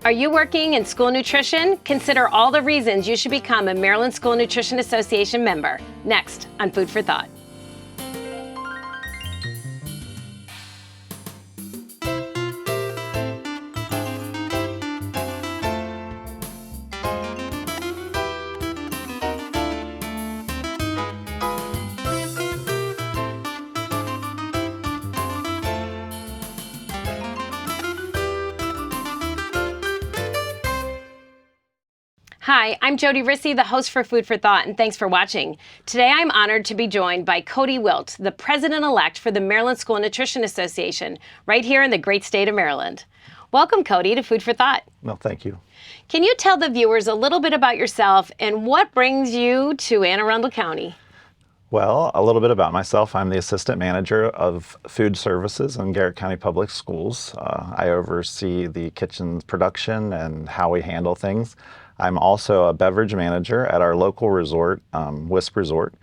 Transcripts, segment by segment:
Are you working in school nutrition? Consider all the reasons you should become a Maryland School Nutrition Association member. Next on Food for Thought. Hi, I'm Jodi, the host for Food for Thought, and thanks for watching. Today I'm honored to be joined by Code Wilt, the president-elect for the Maryland School Nutrition Association, right here in the great state of Maryland. Welcome, Code, to Food for Thought. Well, thank you. Can you tell the viewers a little bit about yourself and what brings you to Anne Arundel County? Well, a little bit about myself. I'm the assistant manager of food services in Garrett County Public Schools. I oversee the kitchen production and how we handle things. I'm also a beverage manager at our local resort, Wisp Resort,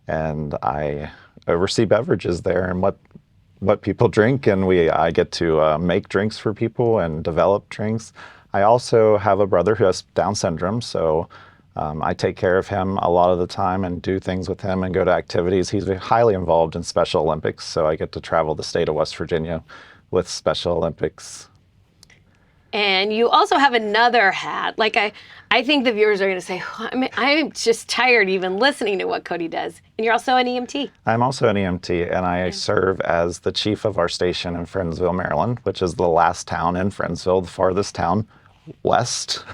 and I oversee beverages there and what people drink, and I get to make drinks for people and develop drinks. I also have a brother who has Down syndrome, so I take care of him a lot of the time and do things with him and go to activities. He's highly involved in Special Olympics, so I get to travel the state of West Virginia with Special Olympics. And you also have another hat. Like I think the viewers are going to say, I'm just tired even listening to what Code does. And you're also an EMT. I'm also an EMT, and I serve as the chief of our station in Friendsville, Maryland, which is the last town in Friendsville, the farthest town west.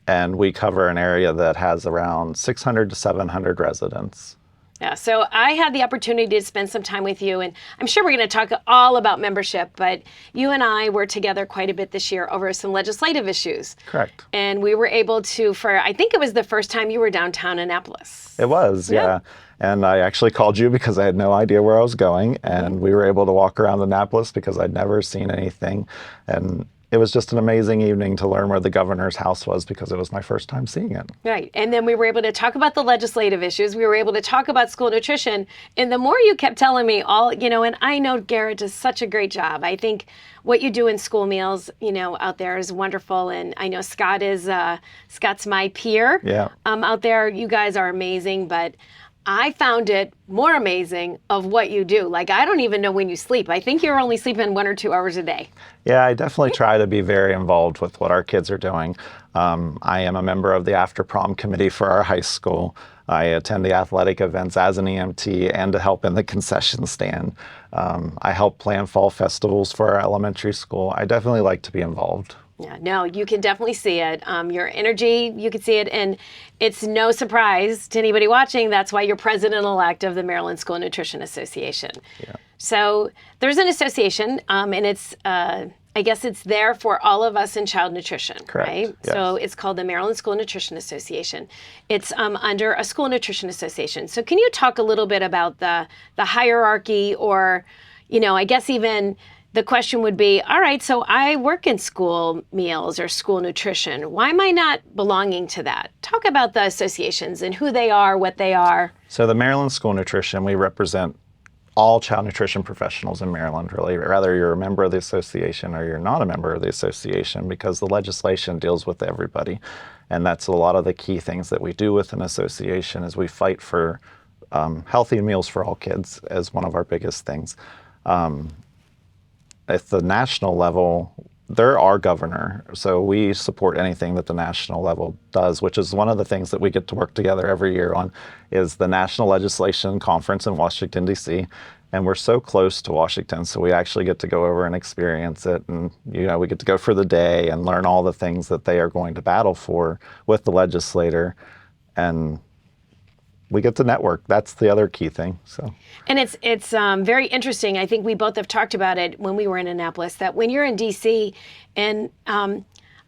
And we cover an area that has around 600 to 700 residents. Yeah, so I had the opportunity to spend some time with you, and I'm sure we're going to talk all about membership, but you and I were together quite a bit this year over some legislative issues. Correct. And we were able to, I think it was the first time you were downtown Annapolis. It was, yeah. And I actually called you because I had no idea where I was going, and we were able to walk around Annapolis because I'd never seen anything. And it was just an amazing evening to learn where the governor's house was because it was my first time seeing it. Right. And then we were able to talk about the legislative issues. We were able to talk about school nutrition. And the more you kept telling me and I know Garrett does such a great job. I think what you do in school meals, out there is wonderful. And I know Scott's my peer. Yeah. Out there. You guys are amazing. But I found it more amazing of what you do. Like, I don't even know when you sleep. I think you're only sleeping 1 or 2 hours a day. Yeah, I definitely try to be very involved with what our kids are doing. I am a member of the after prom committee for our high school. I attend the athletic events as an EMT and to help in the concession stand. I help plan fall festivals for our elementary school. I definitely like to be involved. Yeah, no, you can definitely see it. Your energy, you can see it. And it's no surprise to anybody watching. That's why you're president-elect of the Maryland School Nutrition Association. Yeah. So there's an association, and it's, I guess it's there for all of us in child nutrition, correct, right? Yes. So it's called the Maryland School Nutrition Association. It's under a school nutrition association. So can you talk a little bit about the hierarchy or, I guess even the question would be, all right, so I work in school meals or school nutrition. Why am I not belonging to that? Talk about the associations and who they are, what they are. So the Maryland School Nutrition, we represent all child nutrition professionals in Maryland, really, whether you're a member of the association or you're not a member of the association, because the legislation deals with everybody. And that's a lot of the key things that we do with an association is we fight for healthy meals for all kids as one of our biggest things. At the national level, they're our governor, so we support anything that the national level does, which is one of the things that we get to work together every year on, is the National Legislation Conference in Washington, D.C., and we're so close to Washington, so we actually get to go over and experience it, and we get to go for the day and learn all the things that they are going to battle for with the legislator, and we get to network. That's the other key thing. So, and it's very interesting. I think we both have talked about it when we were in Annapolis, that when you're in DC, and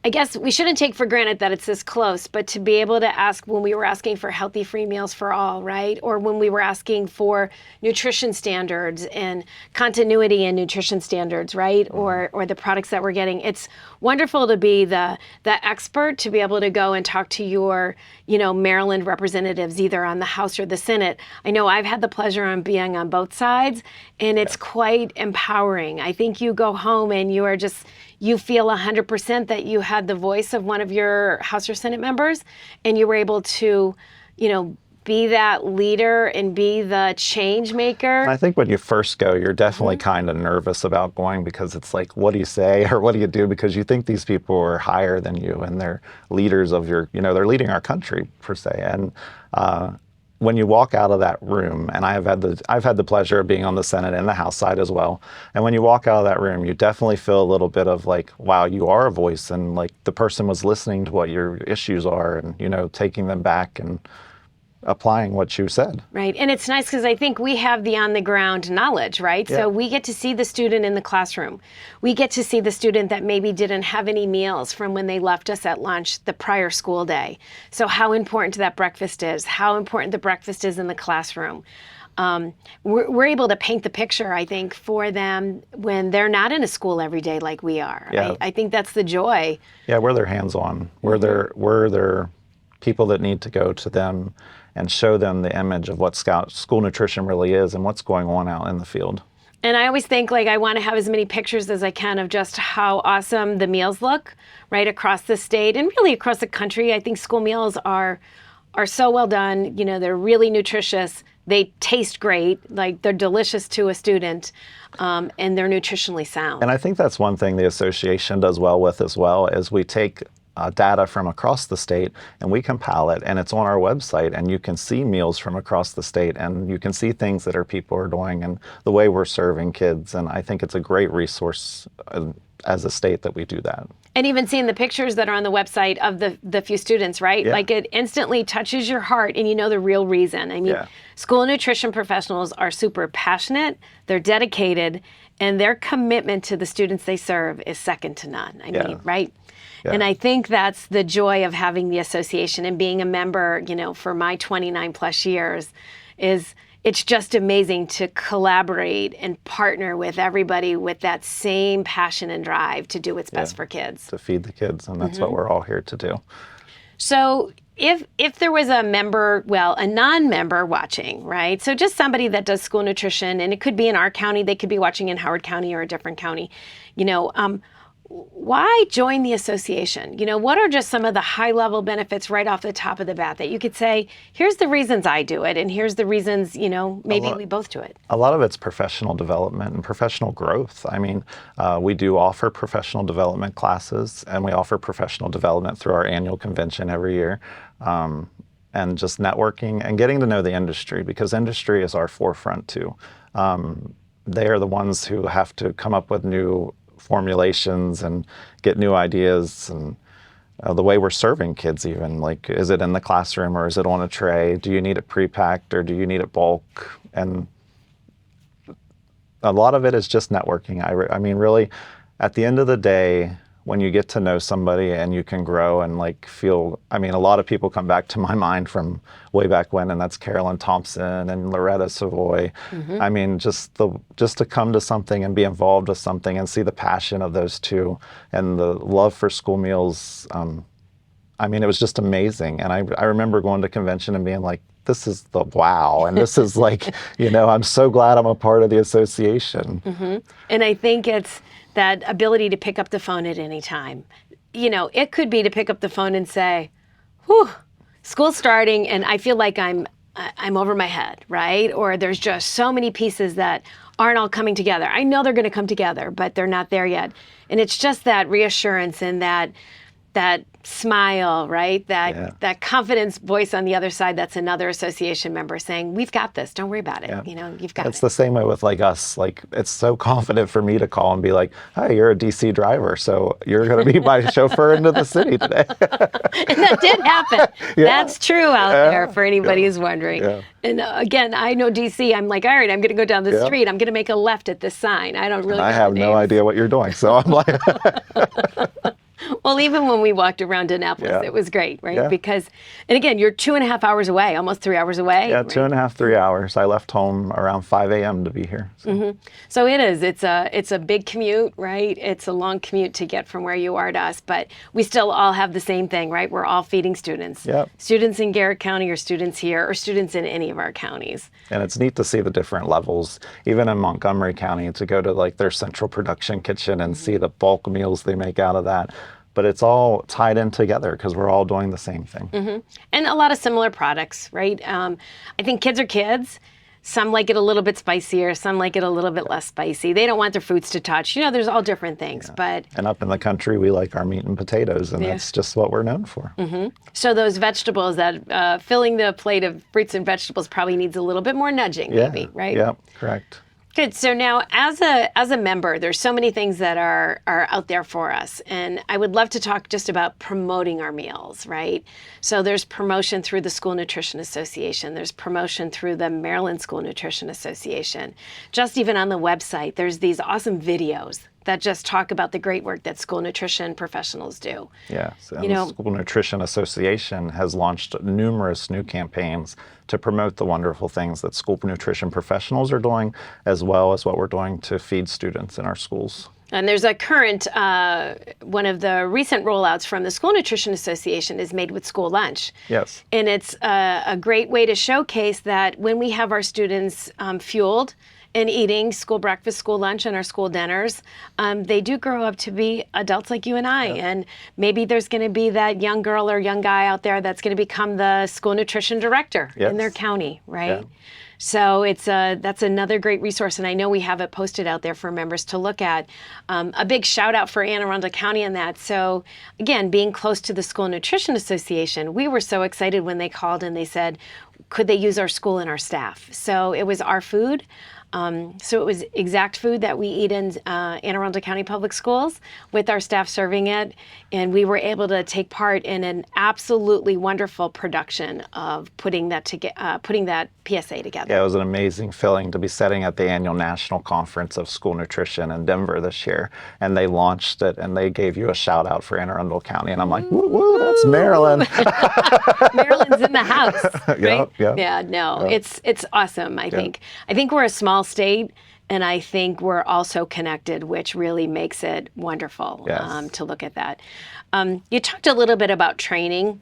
I guess we shouldn't take for granted that it's this close, but to be able to ask when we were asking for healthy free meals for all, right? Or when we were asking for nutrition standards and continuity in nutrition standards, right? Or the products that we're getting. It's wonderful to be the expert, to be able to go and talk to your, Maryland representatives, either on the House or the Senate. I know I've had the pleasure of being on both sides, and it's quite empowering. I think you go home and you are just, you feel 100% that you had the voice of one of your House or Senate members, and you were able to, be that leader and be the change maker. I think when you first go, you're definitely kind of nervous about going, because it's like, what do you say or what do you do? Because you think these people are higher than you and they're leaders of your, they're leading our country per se. And when you walk out of that room, and I've had the pleasure of being on the Senate and the House side as well. And when you walk out of that room, you definitely feel a little bit of like, wow, you are a voice, and like the person was listening to what your issues are, and taking them back and applying what you said. Right. And it's nice because I think we have the on the ground knowledge, right? Yeah. So we get to see the student in the classroom. We get to see the student that maybe didn't have any meals from when they left us at lunch the prior school day. So how important that breakfast is, how important the breakfast is in the classroom. We're able to paint the picture, I think, for them when they're not in a school every day like we are. Yeah. I think that's the joy. Yeah, we're their hands-on. We're their people that need to go to them and show them the image of what school nutrition really is and what's going on out in the field. And I always think I want to have as many pictures as I can of just how awesome the meals look right across the state and really across the country. I think school meals are so well done. They're really nutritious. They taste great. They're delicious to a student, and they're nutritionally sound. And I think that's one thing the association does well with as well, is we take data from across the state and we compile it, and it's on our website, and you can see meals from across the state, and you can see things that people are doing and the way we're serving kids. And I think it's a great resource as a state that we do that. And even seeing the pictures that are on the website of the few students, right? Yeah. It instantly touches your heart, and the real reason. I mean, Yeah. School nutrition professionals are super passionate, they're dedicated, and their commitment to the students they serve is second to none. I mean, right? Yeah. And I think that's the joy of having the association and being a member, for my 29 plus years, is it's just amazing to collaborate and partner with everybody with that same passion and drive to do what's best for kids. To feed the kids, and that's what we're all here to do. So if there was a non-member watching, right? So just somebody that does school nutrition, and it could be in our county, they could be watching in Howard County or a different county, why join the association? What are just some of the high-level benefits right off the top of the bat that you could say, here's the reasons I do it, and here's the reasons, maybe we both do it? A lot of it's professional development and professional growth. I mean, we do offer professional development classes, and we offer professional development through our annual convention every year. And just networking and getting to know the industry, because industry is our forefront too. They are the ones who have to come up with new formulations and get new ideas, and the way we're serving kids, even is it in the classroom or is it on a tray? Do you need it pre-packed or do you need it bulk? And a lot of it is just networking. I mean, really, at the end of the day, when you get to know somebody and you can grow and feel, I mean, a lot of people come back to my mind from way back when, and that's Carolyn Thompson and Loretta Savoy. I mean, just to come to something and be involved with something and see the passion of those two and the love for school meals. I mean, it was just amazing. And I remember going to convention and being like, this is the wow. And this is I'm so glad I'm a part of the association. And I think it's that ability to pick up the phone at any time. It could be to pick up the phone and say, whew, school's starting and I feel like I'm over my head, right? Or there's just so many pieces that aren't all coming together. I know they're going to come together, but they're not there yet. And it's just that reassurance and that smile, right? That confidence voice on the other side. That's another association member saying, "We've got this. Don't worry about it. You've got it." It's the same way with us. It's so confident for me to call and be like, "Hi, you're a DC driver, so you're going to be my chauffeur into the city today." And that did happen. That's true out there for anybody who's wondering. Yeah. And again, I know DC. I'm like, all right, I'm going to go down the street. I'm going to make a left at this sign. I don't really. I have no idea what you're doing, so I'm like. Well, Well, even when we walked around Annapolis, Yeah. it was great, right? Yeah. Because, and again, you're 2.5 hours away, almost 3 hours away. Yeah, right? 2.5, 3 hours. I left home around 5 a.m. to be here. So. So it is. It's a big commute, right? It's a long commute to get from where you are to us, but we still all have the same thing, right? We're all feeding students. Yep. Students in Garrett County or students here or students in any of our counties. And it's neat to see the different levels, even in Montgomery County, to go to like their central production kitchen and see the bulk meals they make out of that. But it's all tied in together because we're all doing the same thing. And a lot of similar products, right? I think kids are kids. Some like it a little bit spicier. Some like it a little bit less spicy. They don't want their foods to touch. You know, there's all different things. But And up in the country, we like our meat and potatoes, and that's just what we're known for. so those vegetables, that filling the plate of fruits and vegetables probably needs a little bit more nudging, maybe, right? Yep, correct. Good. So now, as a member, there's so many things that are out there for us, and I would love to talk just about promoting our meals, right? So there's promotion through the School Nutrition Association. There's promotion through the Maryland School Nutrition Association. Just even on the website, there's these awesome videos that just talk about the great work that school nutrition professionals do. Yes, and the School Nutrition Association has launched numerous new campaigns to promote the wonderful things that school nutrition professionals are doing, as well as what we're doing to feed students in our schools. And there's a current, one of the recent rollouts from the School Nutrition Association is Made with School Lunch. Yes. And it's a great way to showcase that when we have our students fueled and eating school breakfast, school lunch, and our school dinners, they do grow up to be adults like you and I. And maybe there's going to be that young girl or young guy out there that's going to become the school nutrition director in their county, right? Yeah. So that's another great resource, and I know we have it posted out there for members to look at. A big shout out for Anne Arundel County on that. So again, being close to the School Nutrition Association, we were so excited when they called and they said, could they use our school and our staff? So it was our food. So it was exact food that we eat in Anne Arundel County Public Schools with our staff serving it, and we were able to take part in an absolutely wonderful production of putting that PSA together. Yeah, it was an amazing feeling to be sitting at the annual National Conference of School Nutrition in Denver this year, and they launched it, and they gave you a shout out for Anne Arundel County, and I'm like, woo, woo, that's Maryland. Maryland's in the house, right? Yep. Yeah, no, it's awesome. I think we're a small state, and I think we're also connected, which really makes it wonderful to look at that. You talked a little bit about training.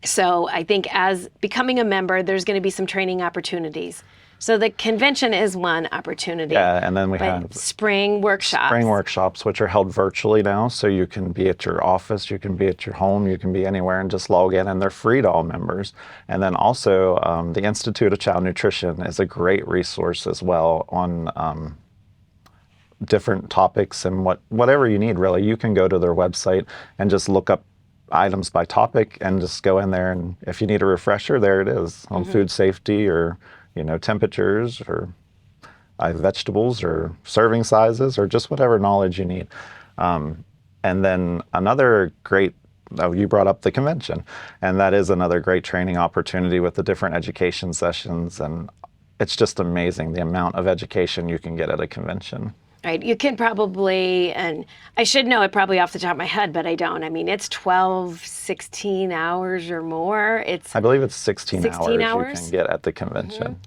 So I think as becoming a member, there's going to be some training opportunities. So the convention is one opportunity. Yeah, and then we have spring workshops. Spring workshops, which are held virtually now. So you can be at your office, you can be at your home, you can be anywhere and just log in, and they're free to all members. And then also the Institute of Child Nutrition is a great resource as well on different topics and whatever you need, really. You can go to their website and just look up items by topic and just go in there, and if you need a refresher, there it is on food safety or temperatures or vegetables or serving sizes or just whatever knowledge you need. And then another great, you brought up the convention, and that is another great training opportunity with the different education sessions, and it's just amazing the amount of education you can get at a convention. Right. You can probably, and I should know it probably off the top of my head, but I don't. I mean, it's 12, 16 hours or more. I believe it's 16 hours you can get at the convention.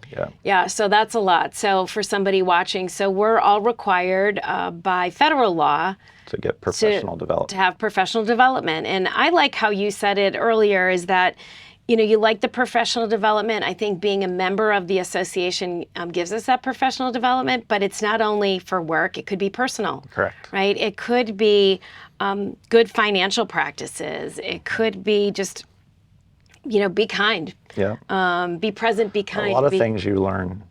Yeah, so that's a lot. So for somebody watching, so we're all required by federal law to get professional development. To have professional development. And I like how you said it earlier, is that you like the professional development. I think being a member of the association gives us that professional development, but it's not only for work, it could be personal. Correct. Right? It could be good financial practices. It could be just, be kind. Yeah. Be present, be kind. A lot of things you learn.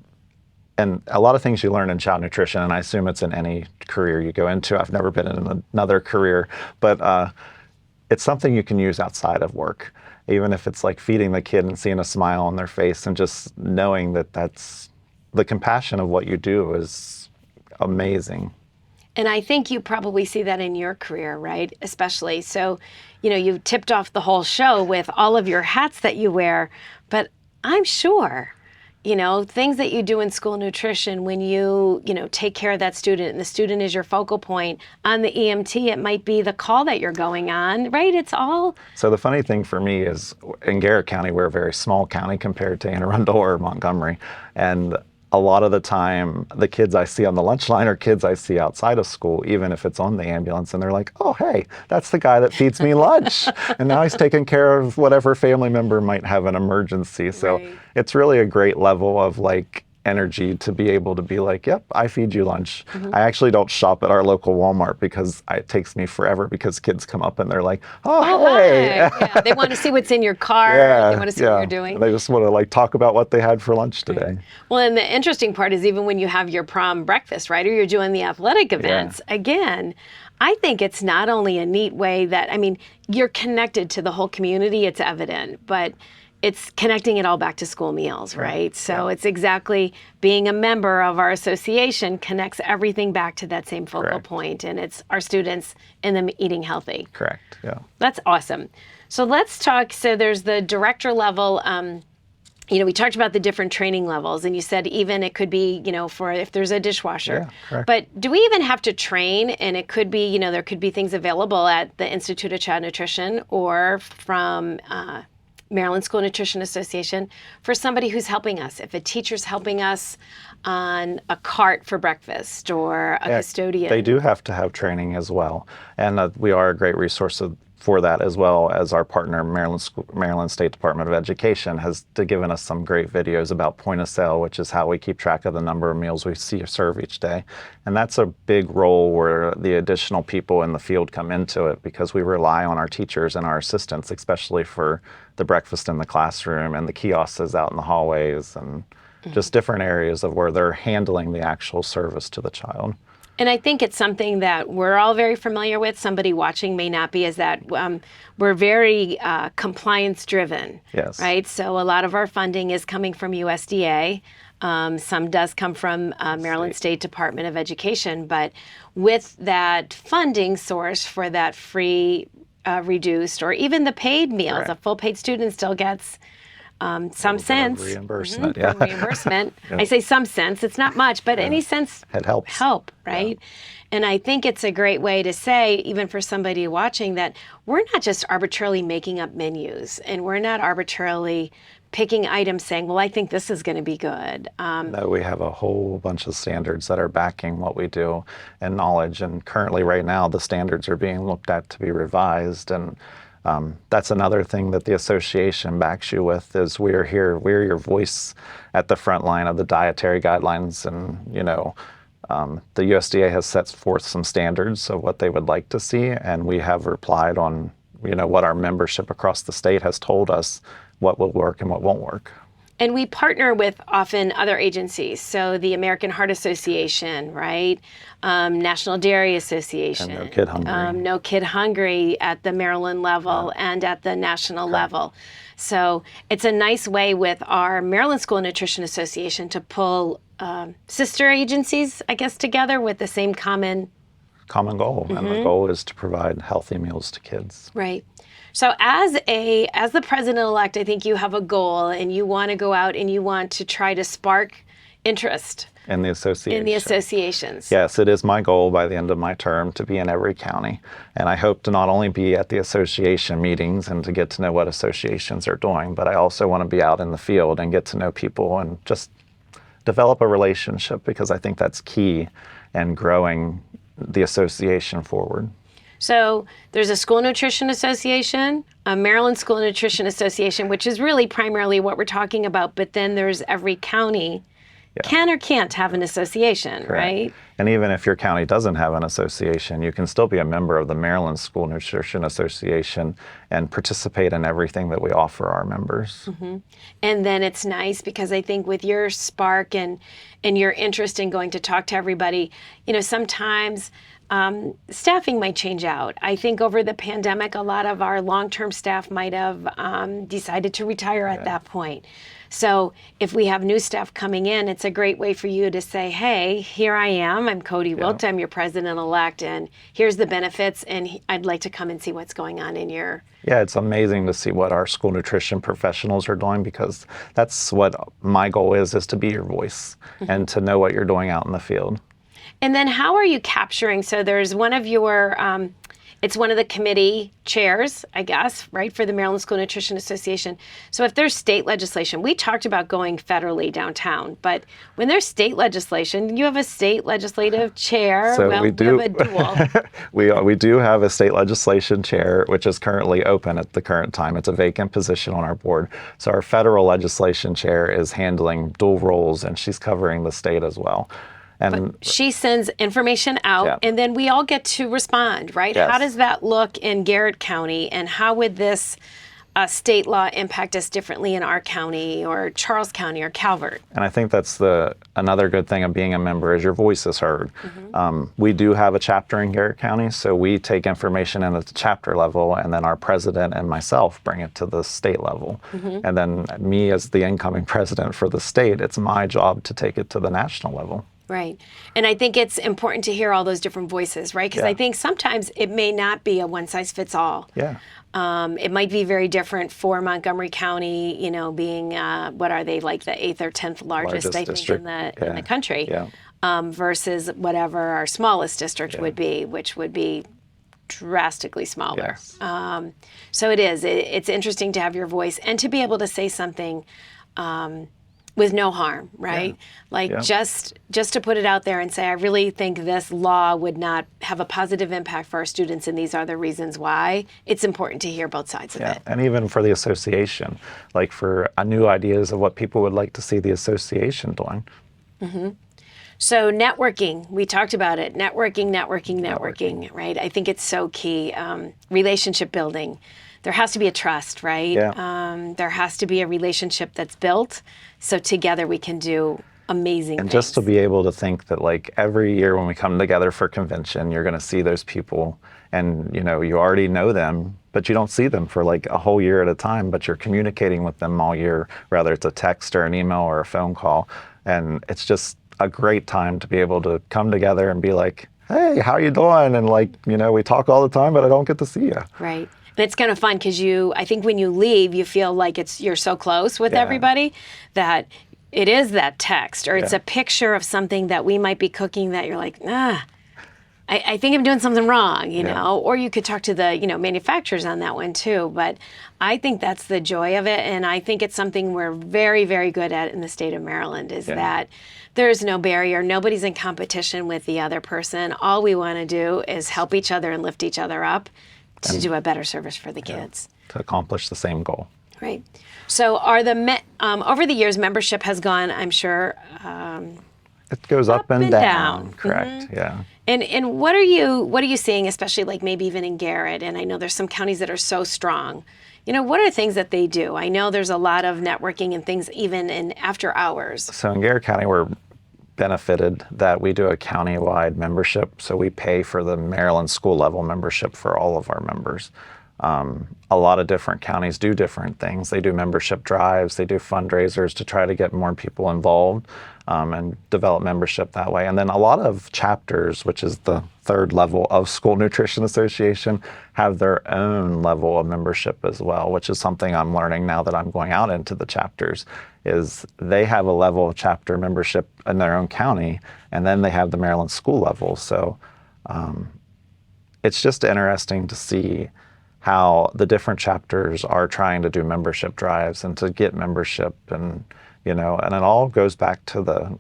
And a lot of things you learn in child nutrition, and I assume it's in any career you go into. I've never been in another career, but it's something you can use outside of work. Even if it's like feeding the kid and seeing a smile on their face and just knowing that that's the compassion of what you do is amazing. And I think you probably see that in your career, right? Especially. So, you've tipped off the whole show with all of your hats that you wear, but I'm sure things that you do in school nutrition when you take care of that student and the student is your focal point. On the EMT, it might be the call that you're going on, right? It's all. So the funny thing for me is in Garrett County, we're a very small county compared to Anne Arundel or Montgomery. And a lot of the time, the kids I see on the lunch line are kids I see outside of school, even if it's on the ambulance, and they're like, oh, hey, that's the guy that feeds me lunch. And now he's taking care of whatever family member might have an emergency. So Right. it's really a great level of energy to be able to be like, yep, I feed you lunch. I actually don't shop at our local Walmart because it takes me forever because kids come up and they're like, oh, hey. Hi. Yeah, they want to see what's in your car. They want to see what you're doing. They just want to talk about what they had for lunch today. Well, and the interesting part is even when you have your prom breakfast, right, or you're doing the athletic events, again, I think it's not only a neat way that, you're connected to the whole community, it's evident, but it's connecting it all back to school meals, right? So it's exactly being a member of our association connects everything back to that same focal point, and it's our students and them eating healthy. Correct, yeah. That's awesome. So let's talk, so there's the director level, we talked about the different training levels, and you said even it could be, for if there's a dishwasher. Yeah, correct. But do we even have to train? And it could be, there could be things available at the Institute of Child Nutrition or from Maryland School Nutrition Association for somebody who's helping us. If a teacher's helping us on a cart for breakfast or a custodian. They do have to have training as well. And we are a great resource for that, as well as our partner, Maryland State Department of Education, has given us some great videos about point of sale, which is how we keep track of the number of meals we serve each day. And that's a big role where the additional people in the field come into it, because we rely on our teachers and our assistants, especially for the breakfast in the classroom and the kiosks out in the hallways and just different areas of where they're handling the actual service to the child. And I think it's something that we're all very familiar with. Somebody watching may not be, is that we're very compliance driven. Yes. Right? So a lot of our funding is coming from USDA. Some does come from Maryland State Department of Education. But with that funding source for that free, reduced, or even the paid meals, a full paid student still gets some cents. Reimbursement, from reimbursement. I say some cents. It's not much, but any cents it helps. Right? And I think it's a great way to say, even for somebody watching, that we're not just arbitrarily making up menus, and we're not arbitrarily picking items saying, well, I think this is going to be good. No, we have a whole bunch of standards that are backing what we do and knowledge. And currently right now, the standards are being looked at to be revised. And that's another thing that the association backs you with, is we're here, we're your voice at the front line of the dietary guidelines. And, the USDA has set forth some standards of what they would like to see. And we have replied on, what our membership across the state has told us, what will work and what won't work. And we partner with often other agencies. So the American Heart Association, right? National Dairy Association. And No Kid Hungry. No Kid Hungry at the Maryland level and at the national level. So it's a nice way with our Maryland School Nutrition Association to pull sister agencies, I guess, together with the same common goal. And the goal is to provide healthy meals to kids. Right. So as the president-elect, I think you have a goal, and you want to go out and you want to try to spark interest in the association. In the associations. Yes, it is my goal by the end of my term to be in every county. And I hope to not only be at the association meetings and to get to know what associations are doing, but I also want to be out in the field and get to know people and just develop a relationship, because I think that's key in growing the association forward. So there's a School Nutrition Association, a Maryland School Nutrition Association, which is really primarily what we're talking about. But then there's every county can or can't have an association, right? And even if your county doesn't have an association, you can still be a member of the Maryland School Nutrition Association and participate in everything that we offer our members. And then it's nice because I think with your spark and your interest in going to talk to everybody, sometimes staffing might change out. I think over the pandemic, a lot of our long-term staff might have decided to retire at that point. So if we have new staff coming in, it's a great way for you to say, hey, here I am. I'm Cody Wilt. I'm your president-elect, and here's the benefits, and I'd like to come and see what's going on in your... Yeah, it's amazing to see what our school nutrition professionals are doing, because that's what my goal is to be your voice and to know what you're doing out in the field. And then how are you capturing, so there's one of your, it's one of the committee chairs, I guess, right, for the Maryland School Nutrition Association. So if there's state legislation, we talked about going federally downtown, but when there's state legislation, you have a state legislative chair. So well, we do have a dual. we do have a state legislation chair, which is currently open at the current time. It's a vacant position on our board. So our federal legislation chair is handling dual roles, and she's covering the state as well. And but she sends information out, and then we all get to respond, right? Yes. How does that look in Garrett County, and how would this state law impact us differently in our county or Charles County or Calvert? And I think that's another good thing of being a member is your voice is heard. We do have a chapter in Garrett County, so we take information in at the chapter level, and then our president and myself bring it to the state level. And then me as the incoming president for the state, it's my job to take it to the national level. Right. And I think it's important to hear all those different voices, right? Because I think sometimes it may not be a one size fits all. Yeah. It might be very different for Montgomery County, you know, being, what are they, like the 8th or 10th largest I think, in the country, versus whatever our smallest district would be, which would be drastically smaller. Yes. So it's interesting to have your voice and to be able to say something with no harm, right? Just to put it out there and say, I really think this law would not have a positive impact for our students, and these are the reasons why. It's important to hear both sides of it. And even for the association, like for new ideas of what people would like to see the association doing. So networking, we talked about it. Networking, right? I think it's so key. Relationship building. There has to be a trust, right? There has to be a relationship that's built, so together we can do amazing and things. Just to be able to think that, like, every year when we come together for convention, you're going to see those people, and you already know them, but you don't see them for like a whole year at a time, but you're communicating with them all year, whether it's a text or an email or a phone call. And it's just a great time to be able to come together and be like, hey, how you doing? And we talk all the time, but I don't get to see you. Right. And it's kind of fun because I think when you leave, you feel like you're so close with everybody that it is that text, or it's a picture of something that we might be cooking that you're like, I think I'm doing something wrong, you know, or you could talk to the, manufacturers on that one too. But I think that's the joy of it. And I think it's something we're very, very good at in the state of Maryland is that there's no barrier. Nobody's in competition with the other person. All we want to do is help each other and lift each other up to do a better service for the kids. To accomplish the same goal. Right. So over the years, membership has gone, I'm sure. It goes up and down. Correct. Yeah. And what are you seeing, especially like maybe even in Garrett? And I know there's some counties that are so strong. What are the things that they do? I know there's a lot of networking and things even in after hours. So in Garrett County, we're benefited that we do a county-wide membership. So we pay for the Maryland school level membership for all of our members. A lot of different counties do different things. They do membership drives, they do fundraisers to try to get more people involved and develop membership that way. And then a lot of chapters, which is the third level of School Nutrition Association, have their own level of membership as well, which is something I'm learning now that I'm going out into the chapters, is they have a level of chapter membership in their own county, and then they have the Maryland school level. So it's just interesting to see how the different chapters are trying to do membership drives and to get membership, and and it all goes back to the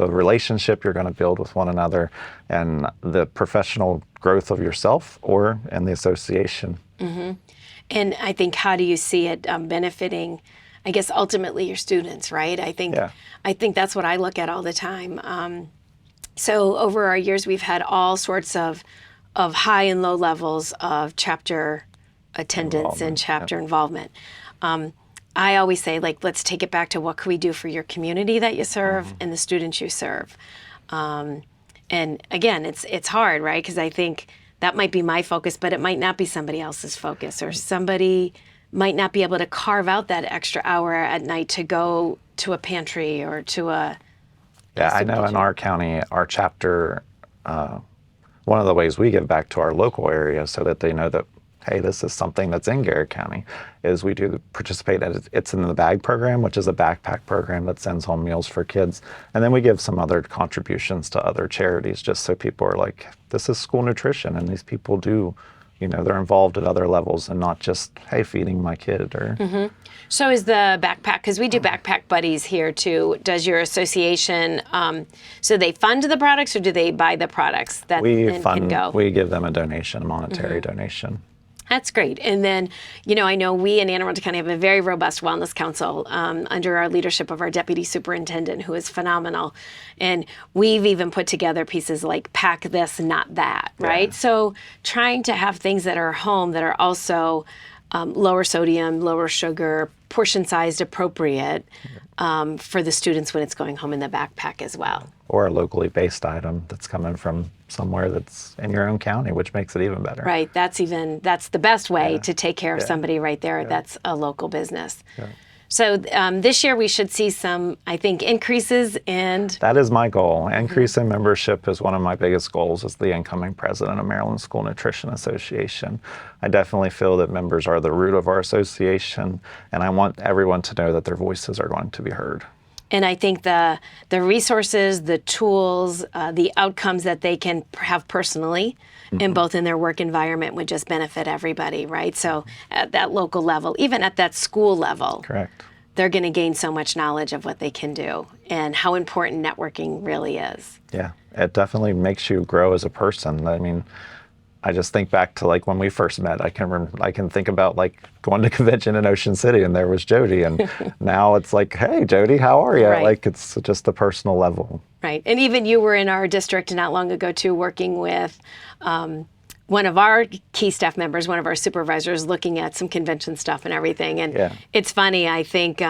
relationship you're going to build with one another and the professional growth of yourself or in the association. And I think, how do you see it benefiting, I guess, ultimately your students, right? I think that's what I look at all the time. So over our years, we've had all sorts of high and low levels of chapter attendance and chapter involvement. I always say, like, let's take it back to what can we do for your community that you serve and the students you serve. And again, it's hard, right? Because I think that might be my focus, but it might not be somebody else's focus, or somebody might not be able to carve out that extra hour at night to go to a pantry or to a I know in our county, our chapter, one of the ways we give back to our local area so that they know that, hey, this is something that's in Garrett County, is we do participate it's in the BAG program, which is a backpack program that sends home meals for kids. And then we give some other contributions to other charities just so people are like, this is school nutrition, and these people do, they're involved at other levels and not just, hey, feeding my kid or... So is the backpack, because we do backpack buddies here too, does your association, so they fund the products or do they buy the products that can go? We give them a donation, a monetary donation. That's great. And then, I know we in Anne Arundel County have a very robust wellness council under our leadership of our deputy superintendent, who is phenomenal. And we've even put together pieces like pack this, not that, right? So trying to have things that are home that are also lower sodium, lower sugar, portion sized appropriate for the students when it's going home in the backpack as well. Or a locally based item that's coming from somewhere that's in your own county, which makes it even better. Right. That's the best way to take care of somebody right there. That's a local business. Yeah. So this year we should see some, I think, increases in... That is my goal. Increase in membership is one of my biggest goals as the incoming president of Maryland School Nutrition Association. I definitely feel that members are the root of our association, and I want everyone to know that their voices are going to be heard. And I think the resources, the tools, the outcomes that they can have personally in both in their work environment would just benefit everybody, right? So at that local level, even at that school level, correct, they're going to gain so much knowledge of what they can do and how important networking really is. Yeah, it definitely makes you grow as a person. I mean, I just think back to like when we first met. I can think about like going to convention in Ocean City and there was Jodi, and now it's like, hey, Jodi, how are you? Right. Like it's just a personal level. Right, and even you were in our district not long ago too, working with one of our key staff members, one of our supervisors, looking at some convention stuff and everything. And it's funny. I think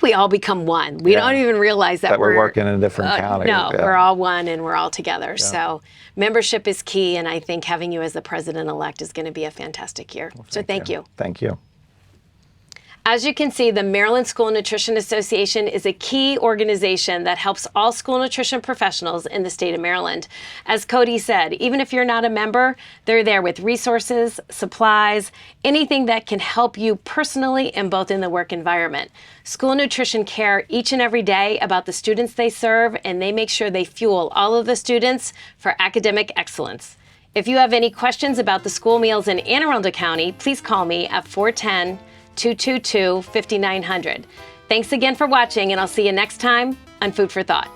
we all become one. We don't even realize that we're working in a different county. No, we're all one and we're all together. So membership is key, and I think having you as the president-elect is going to be a fantastic year. Well, so thank you. Thank you. As you can see, the Maryland School Nutrition Association is a key organization that helps all school nutrition professionals in the state of Maryland. As Cody said, even if you're not a member, they're there with resources, supplies, anything that can help you personally and both in the work environment. School nutrition care each and every day about the students they serve, and they make sure they fuel all of the students for academic excellence. If you have any questions about the school meals in Anne Arundel County, please call me at 410-222-5900. Thanks again for watching, and I'll see you next time on Food for Thought.